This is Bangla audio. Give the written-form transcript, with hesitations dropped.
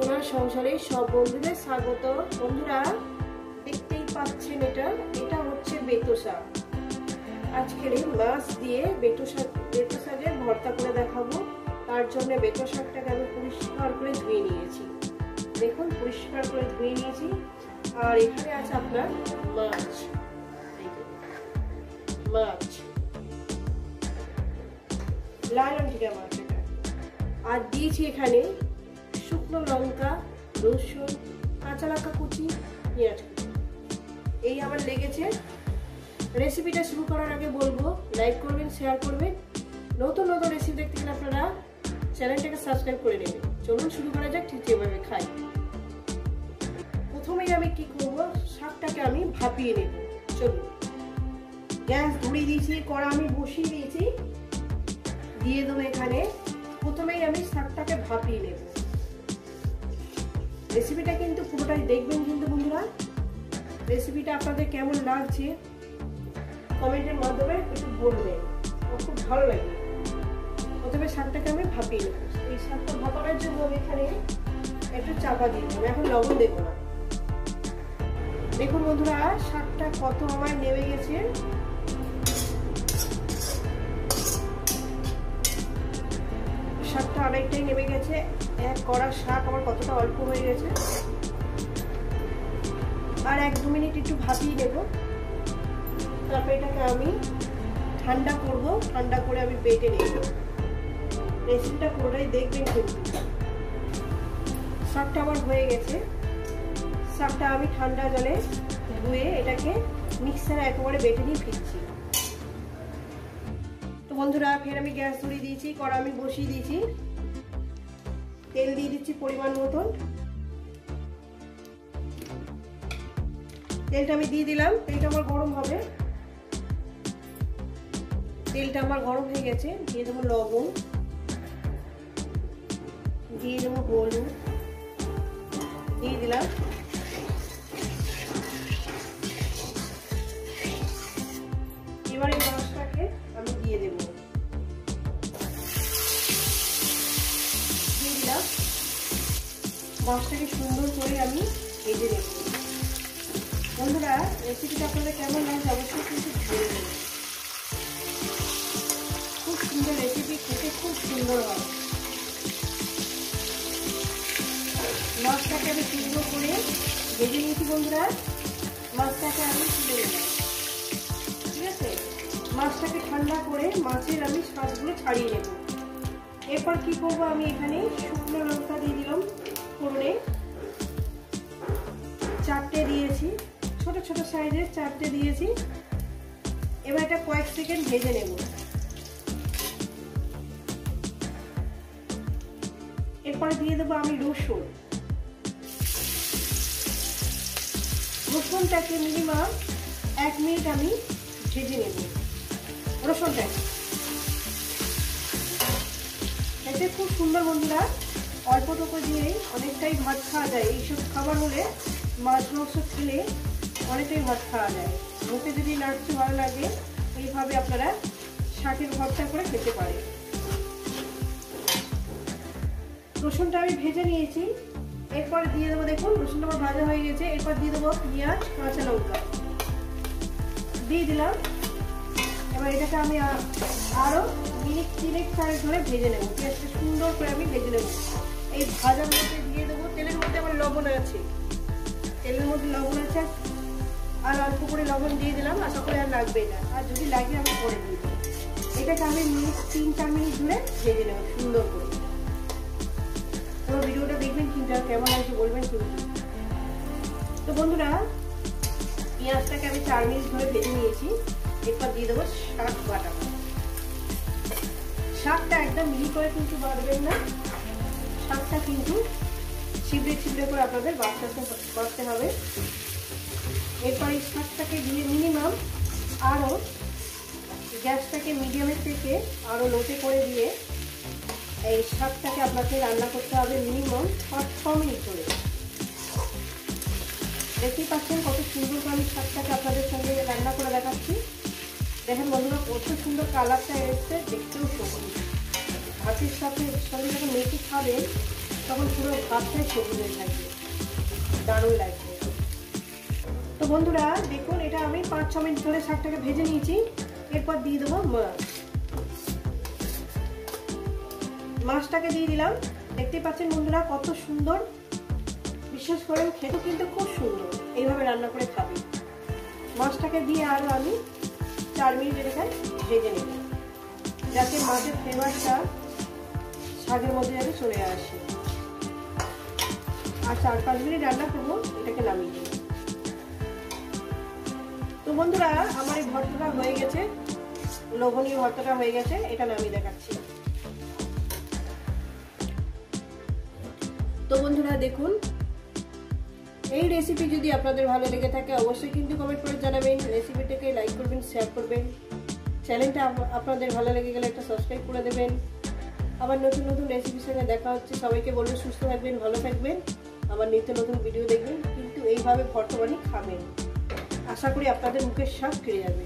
তোমার সংসারে সব বন্ধুদের স্বাগত। বন্ধুরা দেখতেই পাচ্ছেন এটা হচ্ছে বেতো শাক। আজকের এই মাছ দিয়ে বেতো শাকের ভর্তা করে দেখাবো। তার জন্য বেতো শাকটাকে আমি পরিষ্কার করে ধুয়ে নিয়েছি। দেখুন পরিষ্কার করে ধুয়ে নিয়েছি। আর এখানে আছে আপনার মাছ, লাল রঙের মাছ এটা। আর দিয়েছি এখানে শুকনো লঙ্কা, রসুন, কাঁচা লঙ্কা কুচি, পেঁয়াজ কুচি। এই আমার লেগেছে। রেসিপিটা শুরু করার আগে বলবো লাইক করবেন, শেয়ার করবেন। নতুন নতুন রেসিপি দেখতে গেলে আপনারা চ্যানেলটাকে সাবস্ক্রাইব করে নেবেন। চলুন শুরু করা যাক ঠিক যেভাবে খাই। প্রথমেই আমি কি করব, শাকটাকে আমি ভাপিয়ে নেব। চলুন, গ্যাস ধরিয়ে দিয়েছি, কড়া আমি বসিয়ে দিয়েছি। দিয়ে দেবো এখানে, প্রথমেই আমি শাকটাকে ভাপিয়ে নেব। রেসিপিটা কিন্তু পুরোটাই দেখবেন কিন্তু বন্ধুরা। রেসিপিটা আপনাদের কেমন লাগছে কমেন্টের মাধ্যমে একটু বলবেন, খুব ভালো লাগে। প্রথমে শাকটাকে আমি ভাপিয়ে নেব। এই শাকটা ভাপানোর জন্য আমি এখানে একটু চাপা দিয়ে দেবো। এখন লবণ দেবো না। দেখুন বন্ধুরা শাকটা কত আমার নেমে গেছে। শাকটা অনেকটাই নেমে গেছে। এক কড়া শাক আমার কতটা অল্প হয়ে গেছে। আর 1-2 মিনিট একটু ভাপিয়ে নেব। তারপর এটাকে আমি ঠান্ডা করব। ঠান্ডা করে আমি বেটে নেব। রেসিপিটা পুরোটাই দেখবেন কিন্তু। শাকটা আমার হয়ে গেছে। শাকটা আমি ঠান্ডা জলে ধুয়ে এটাকে মিক্সারে একেবারে বেটে নিয়ে ফিরছি। তো বন্ধুরা ফের আমি গ্যাস ধরিয়ে দিয়েছি, কড়া আমি বসিয়ে দিয়েছি। তেল দিয়ে দিচ্ছি পরিমাণ মতন। তেলটা আমি দিয়ে দিলাম। তেলটা আমার গরম হবে। তেলটা আমার গরম হয়ে গেছে। দিয়ে দেবো লবণ, দিয়ে দেবো হলুদ, দিয়ে দিলাম। এবারে মাছটাকে আমি দিয়ে দেব। দিয়ে দিলাম। মাছটাকে সুন্দর করে আমি ভেজে নেব। বন্ধুরা রেসিপিটা আপনাদের কেমন লাগছে অবশ্যই কিন্তু বলবেন। খুব সুন্দর রেসিপি, খেতে খুব সুন্দর হয়। মাছটাকে আমি সুন্দর করে ভেজে নিয়েছি বন্ধুরা। মাছটাকে আমি তুলে নিলাম। ঠিক আছে, মাছটাকে ঠান্ডা করে মাছের আমি শাকগুলো ছাড়িয়ে নেব। এরপর কি করব, আমি এখানে শুকনো লঙ্কা দিয়ে দিলাম ফোড়নে। 4টে দিয়েছি, ছোট ছোট সাইজের 4টে দিয়েছি। এবার এটা কয়েক সেকেন্ড ভেজে নেব। এরপরে দিয়ে দেবো আমি রসুন। রসুনটাকে মিনিমাম 1 মিনিট আমি ভেজে নেব। রসুনটাকে এতে খুব সুন্দর বন্ধুরা। অল্পটুকু দিয়ে অনেকটাই ভাত খাওয়া যায়। এইসব খাবার হলে মাছ মাংস খেলে অনেকটাই ভাত খাওয়া যায়। মুখে যদি নাড়তে ভালো লাগে এইভাবে আপনারা শাকের ভর্তা করে খেতে পারেন। রসুনটা আমি ভেজে নিয়েছি। এরপর দিয়ে দেবো, দেখুন রসুনটা আমার ভাজা হয়ে গেছে। এরপর দিয়ে দেবো পেঁয়াজ, কাঁচা লঙ্কা দিয়ে দিলাম। এবার এটাকে আমি আরো মিনিট 3-4 ধরে ভেজে নেব। পেঁয়াজটা সুন্দর করে আমি ভেজে নেব। এই ভাজার মধ্যে দিয়ে দেবো, তেলের মধ্যে আমার লবণ আছে, তেলের মধ্যে লবণ আছে। আর অল্প করে লবণ দিয়ে দিলাম, আশা করি আর লাগবে না। আর যদি লাগে আমি পরে দিয়ে দেবো। এটাকে আমি 3-4 মিনিট ধরে ভেজে নেব সুন্দর করে। পুরো ভিডিওটা দেখবেন কিন্তু, আর কেমন লাগছে বলবেন কিন্তু। তো বন্ধুরা পেঁয়াজটাকে আমি 4 মিনিট ধরে ভেজে নিয়েছি। এরপর দিয়ে দেবো শাক বাটা। শাকটা একদম মিহি করে কিন্তু বাড়বেন না। শাকটা কিন্তু ছিবড়ে ছিবড়ে করে আপনাদের বাড়তে হবে। এরপর এই শাকটাকে দিয়ে মিনিমাম আরও গ্যাসটাকে মিডিয়ামের থেকে আরও লোতে করে দিয়ে এই শাকটাকে আপনাকে রান্না করতে হবে মিনিমাম 5-6 মিনিট ধরে। দেখতেই পাচ্ছেন কত সুন্দর করে আমি শাকটাকে আপনাদের সঙ্গে রান্না করে দেখাচ্ছি। দেখেন বন্ধুরা কত সুন্দর কালারটা এসেছে, দেখতেও সুন্দর। ভাতের সাথে সঙ্গে যখন মেখে খাবেন তখন পুরো ভাতটাই সবুজ হয়ে থাকবে, দারুণ লাগবে। তো বন্ধুরা দেখুন, এটা আমি 5-6 মিনিট ধরে শাকটাকে ভেজে নিয়েছি। এরপর দিয়ে দেবো মাছটাকে দিয়ে দিলাম। দেখতেই পাচ্ছেন বন্ধুরা কত সুন্দর, বিশেষ করে খেতে কিন্তু খুব সুন্দর। এইভাবে রান্না করে খাবি। মাছটাকে দিয়ে আরো আমি 4 মিনিট এটাকে ভেজে নেব, যাতে মাছের ফ্লেভারটা শাকের মধ্যে যাতে চলে আসে। আর 4-5 মিনিট রান্না করবো, এটাকে নামিয়ে দেবো। তো বন্ধুরা আমার এই ভর্তাটা হয়ে গেছে, লোভনীয় ভর্তাটা হয়ে গেছে। এটা নামিয়ে দেখাচ্ছি। তো বন্ধুরা দেখুন, এই রেসিপি যদি আপনাদের ভালো লেগে থাকে অবশ্যই কিন্তু কমেন্ট করে জানাবেন। রেসিপিটাকে লাইক করবেন, শেয়ার করবেন। চ্যানেলটা আপনাদের ভালো লেগে গেলে একটা সাবস্ক্রাইব করে দেবেন। আবার নতুন নতুন রেসিপির সঙ্গে দেখা হচ্ছে। সবাইকে বলবো সুস্থ থাকবেন, ভালো থাকবেন, আবার নিত্য নতুন ভিডিও দেখবেন, কিন্তু এইভাবে ভর্তা বানিয়ে খাবেন। আশা করি আপনাদের মুখের স্বাদ ফিরে যাবে।